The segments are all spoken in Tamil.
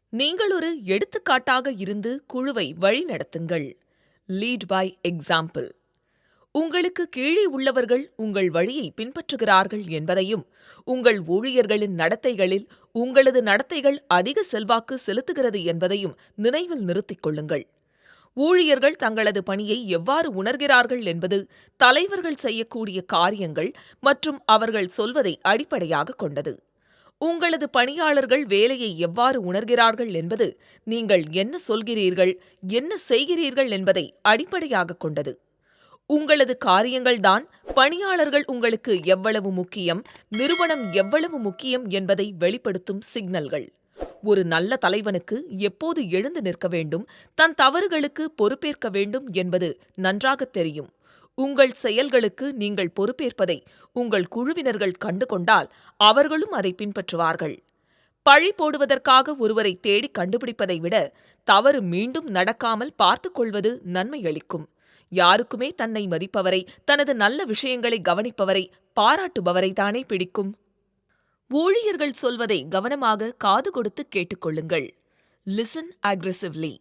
நீங்கள் ஒரு எடுத்துக்காட்டாக இருந்து குழுவை வழிநடத்துங்கள். Lead by example. உங்களுக்கு கீழே உள்ளவர்கள் உங்கள் வழியை பின்பற்றுகிறார்கள் என்பதையும், உங்கள் ஊழியர்களின் நடத்தைகளில் உங்களது நடத்தைகள் அதிக செல்வாக்கு செலுத்துகிறது என்பதையும் நினைவில் நிறுத்திக் கொள்ளுங்கள். ஊழியர்கள் தங்களது பணியை எவ்வாறு உணர்கிறார்கள் என்பது தலைவர்கள் செய்யக்கூடிய காரியங்கள் மற்றும் அவர்கள் சொல்வதை அடிப்படையாகக் கொண்டது. உங்களது பணியாளர்கள் வேலையை எவ்வாறு உணர்கிறார்கள் என்பது நீங்கள் என்ன சொல்கிறீர்கள், என்ன செய்கிறீர்கள் என்பதை அடிப்படையாகக் கொண்டது. உங்களது காரியங்கள்தான் பணியாளர்கள் உங்களுக்கு எவ்வளவு முக்கியம், நிறுவனம் எவ்வளவு முக்கியம் என்பதை வெளிப்படுத்தும் சிக்னல்கள். ஒரு நல்ல தலைவனுக்கு எப்போது எழுந்து நிற்க வேண்டும், தன் தவறுகளுக்கு பொறுப்பேற்க வேண்டும் என்பது நன்றாகத் தெரியும். உங்கள் செயல்களுக்கு நீங்கள் பொறுப்பேற்பதை உங்கள் குழுவினர்கள் கண்டுகொண்டால் அவர்களும் அதை பின்பற்றுவார்கள். பழி போடுவதற்காக ஒருவரை தேடி கண்டுபிடிப்பதை விட தவறு மீண்டும் நடக்காமல் பார்த்துக் கொள்வது நன்மை அளிக்கும். யாருக்குமே தன்னை மதிப்பவரை, தனது நல்ல விஷயங்களை கவனிப்பவரை, பாராட்டுபவரை தானே பிடிக்கும். ஊழியர்கள் சொல்வதை கவனமாக காது கொடுத்து கேட்டுக்கொள்ளுங்கள். Listen aggressively.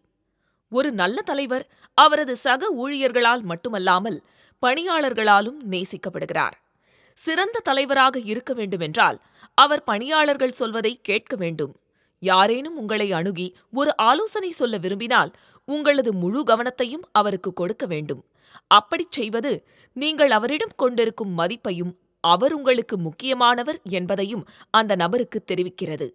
ஒரு நல்ல தலைவர் அவரது சக ஊழியர்களால் மட்டுமல்லாமல் பணியாளர்களாலும் நேசிக்கப்படுகிறார். சிறந்த தலைவராக இருக்க வேண்டுமென்றால் அவர் பணியாளர்கள் சொல்வதை கேட்க வேண்டும். யாரேனும் உங்களை அணுகி ஒரு ஆலோசனை சொல்ல விரும்பினால் உங்களது முழு கவனத்தையும் அவருக்கு கொடுக்க வேண்டும். அப்படிச் செய்வது நீங்கள் அவரிடம் கொண்டிருக்கும் மதிப்பையும் அவர் உங்களுக்கு முக்கியமானவர் என்பதையும் அந்த நபருக்கு தெரிவிக்கிறது.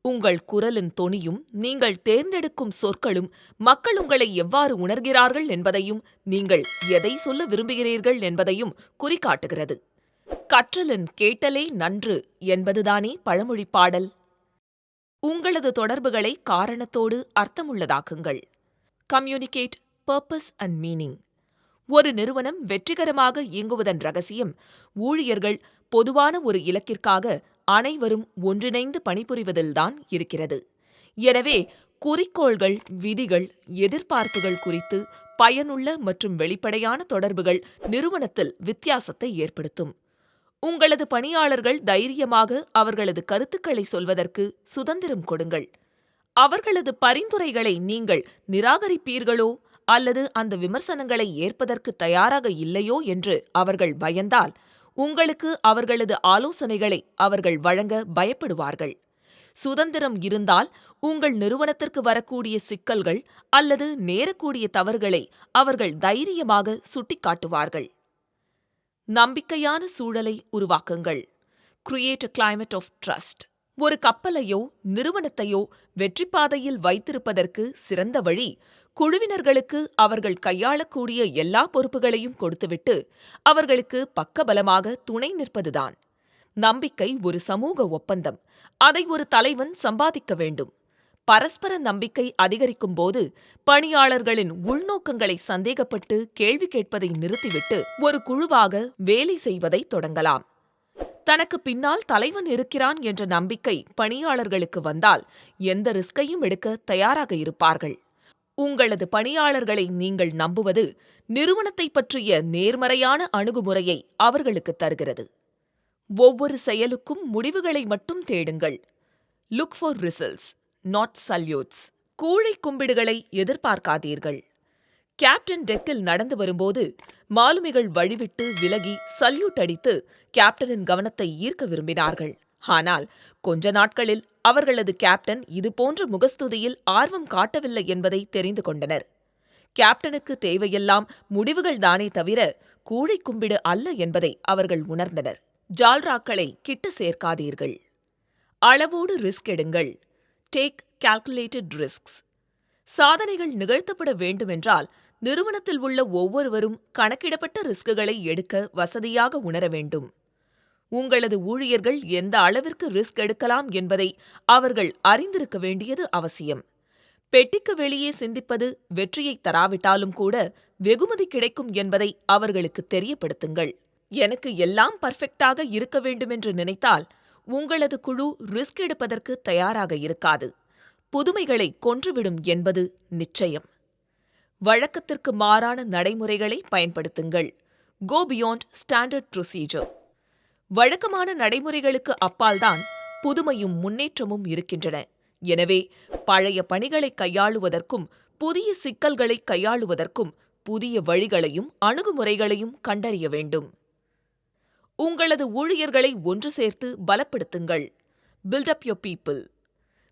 உங்கள் குரலின் தொனியும் நீங்கள் தேர்ந்தெடுக்கும் சொற்களும் மக்கள் உங்களை எவ்வாறு உணர்கிறார்கள் என்பதையும் நீங்கள் எதை சொல்ல விரும்புகிறீர்கள் என்பதையும் குறிகாட்டுகிறது. கற்றலின் கேட்டலே நன்று என்பதுதானே பழமொழி பாடல். உங்களது தொடர்புகளை காரணத்தோடு அர்த்தமுள்ளதாக்குங்கள். Communicate purpose and meaning. ஒரு நிறுவனம் வெற்றிகரமாக இயங்குவதன் ரகசியம் ஊழியர்கள் பொதுவான ஒரு இலக்கிற்காக அனைவரும் ஒன்றிணைந்து பணிபுரிவதில்தான் இருக்கிறது. எனவே குறிக்கோள்கள், விதிகள், எதிர்பார்ப்புகள் குறித்து பயனுள்ள மற்றும் வெளிப்படையான தொடர்புகள் நிறுவனத்தில் வித்தியாசத்தை ஏற்படுத்தும். உங்களது பணியாளர்கள் தைரியமாக அவர்களது கருத்துக்களை சொல்வதற்கு சுதந்திரம் கொடுங்கள். அவர்களது பரிந்துரைகளை நீங்கள் நிராகரிப்பீர்களோ அல்லது அந்த விமர்சனங்களை ஏற்பதற்கு தயாராக இல்லையோ என்று அவர்கள் பயந்தால் உங்களுக்கு அவர்களது ஆலோசனைகளை அவர்கள் வழங்க பயப்படுவார்கள். சுதந்திரம் இருந்தால் உங்கள் நிறுவனத்திற்கு வரக்கூடிய சிக்கல்கள் அல்லது நேரக்கூடிய தவறுகளை அவர்கள் தைரியமாக சுட்டிக்காட்டுவார்கள். நம்பிக்கையான சூழலை உருவாக்குங்கள். Create a climate of trust. ஒரு கப்பலையோ நிறுவனத்தையோ வெற்றிப்பாதையில் வைத்திருப்பதற்கு சிறந்த வழி குழுவினர்களுக்கு அவர்கள் கையாளக்கூடிய எல்லா பொறுப்புகளையும் கொடுத்துவிட்டு அவர்களுக்கு பக்கபலமாக துணை நிற்பதுதான். நம்பிக்கை ஒரு சமூக ஒப்பந்தம். அதை ஒரு தலைவன் சம்பாதிக்க வேண்டும். பரஸ்பர நம்பிக்கை அதிகரிக்கும் போது பணியாளர்களின் உள்நோக்கங்களை சந்தேகப்பட்டு கேள்வி கேட்பதை நிறுத்திவிட்டு ஒரு குழுவாக வேலை செய்வதை தொடங்கலாம். தனக்கு பின்னால் தலைவன் இருக்கிறான் என்ற நம்பிக்கை பணியாளர்களுக்கு வந்தால் எந்த ரிஸ்கையும் எடுக்க தயாராக இருப்பார்கள். உங்களது பணியாளர்களை நீங்கள் நம்புவது நிறுவனத்தை பற்றிய நேர்மறையான அணுகுமுறையை அவர்களுக்கு தருகிறது. ஒவ்வொரு செயலுக்கும் முடிவுகளை மட்டும் தேடுங்கள். Look for results, not salutes. கூழை கும்பிடுகளை எதிர்பார்க்காதீர்கள். கேப்டன் டெக்கில் நடந்து வரும்போது மாலுமிகள் வழிவிட்டு விலகி சல்யூட் அடித்து கேப்டனின் கவனத்தை ஈர்க்க விரும்பினார்கள். ஆனால் கொஞ்ச நாட்களில் அவர்களது கேப்டன் இதுபோன்ற முகஸ்துதியில் ஆர்வம் காட்டவில்லை என்பதை தெரிந்து கொண்டனர். கேப்டனுக்கு தேவையெல்லாம் முடிவுகள் தானே தவிர கூழை கும்பிடு அல்ல என்பதை அவர்கள் உணர்ந்தனர். ஜால்ராக்களை கிட்ட சேர்க்காதீர்கள். அளவோடு ரிஸ்க் எடுங்கள். Take calculated risks. சாதனைகள் நிகழ்த்தப்பட வேண்டுமென்றால் நிறுவனத்தில் உள்ள ஒவ்வொருவரும் கணக்கிடப்பட்ட ரிஸ்குகளை எடுக்க வசதியாக உணர வேண்டும். உங்களது ஊழியர்கள் எந்த அளவிற்கு ரிஸ்க் எடுக்கலாம் என்பதை அவர்கள் அறிந்திருக்க வேண்டியது அவசியம். பெட்டிக்கு வெளியே சிந்திப்பது வெற்றியை தராவிட்டாலும் கூட வெகுமதி கிடைக்கும் என்பதை அவர்களுக்கு தெரியப்படுத்துங்கள். எனக்கு எல்லாம் பர்ஃபெக்டாக இருக்க வேண்டுமென்று நினைத்தால் உங்களது குழு ரிஸ்க் எடுப்பதற்கு தயாராக இருக்காது. புதுமைகளை கொன்றுவிடும் என்பது நிச்சயம். வழக்கத்திற்கு மாறான நடைமுறைகளை பயன்படுத்துங்கள். Go beyond standard procedure. வழக்கமான நடைமுறைகளுக்கு அப்பால்தான் புதுமையும் முன்னேற்றமும் இருக்கின்றன. எனவே, பழைய பணிகளை கையாளுவதற்கும், புதிய சிக்கல்களை கையாளுவதற்கும் புதிய வழிகளையும் அணுகுமுறைகளையும் கண்டறிய வேண்டும். உங்களது ஊழியர்களை ஒன்று சேர்த்து பலப்படுத்துங்கள். Build up your people.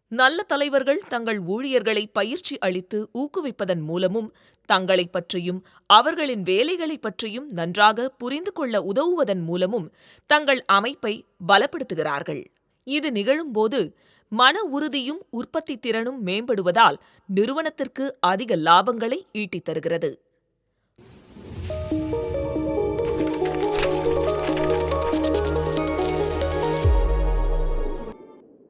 நல்ல தலைவர்கள் தங்கள் ஊழியர்களை பயிற்சி அளித்து ஊக்குவிப்பதன் மூலமும், தங்களைப் பற்றியும் அவர்களின் வேலைகளைப் பற்றியும் நன்றாக புரிந்து கொள்ள உதவுவதன் மூலமும் தங்கள் அமைப்பை பலப்படுத்துகிறார்கள். இது நிகழும்போது மன உறுதியும் உற்பத்தி திறனும் மேம்படுவதால் நிறுவனத்திற்கு அதிக லாபங்களை ஈட்டித் தருகிறது.